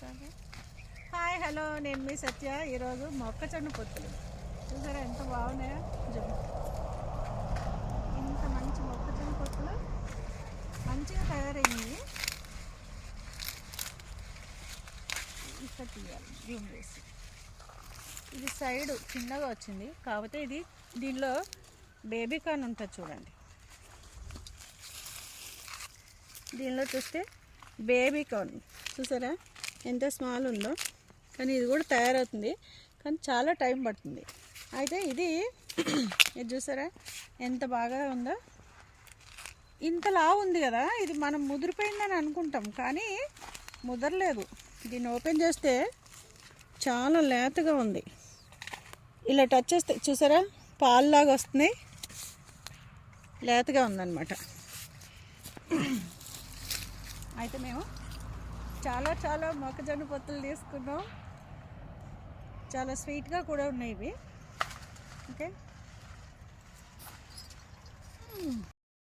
Hi hello, నేను మీ సత్య. ఈరోజు మొక్కజొన్న పొత్తులు చూసారా ఎంత బాగున్నాయో. ఇంత మంచి మొక్కజొన్న పొత్తులు మంచిగా తయారైంది. ఇక్కడ తీయాలి జూమ్ వేసి. ఇది సైడ్ చిన్నగా వచ్చింది, కాకపోతే ఇది దీనిలో బేబీ కార్న్ ఉంటుంది చూడండి. దీనిలో చూస్తే బేబీ కార్న్ చూసారా ఎంత స్మాల్ ఉందో, కానీ ఇది కూడా తయారవుతుంది, కానీ చాలా టైం పడుతుంది. అయితే ఇది చూసారా ఎంత బాగా ఉందో. ఇంతలా ఉంది కదా, ఇది మనం ముదిరిపోయిందని అనుకుంటాం, కానీ ముదరలేదు. దీన్ని ఓపెన్ చేస్తే చాలా లేతగా ఉంది. ఇలా టచ్ చేస్తే చూసారా పాలులాగా వస్తున్నాయి, లేతగా ఉందన్నమాట. అయితే మేము చాలా మొక్కజొన్న పొత్తులు తీసుకున్నాం. చాలా స్వీట్గా కూడా ఉన్నాయి ఇవి. ఓకే.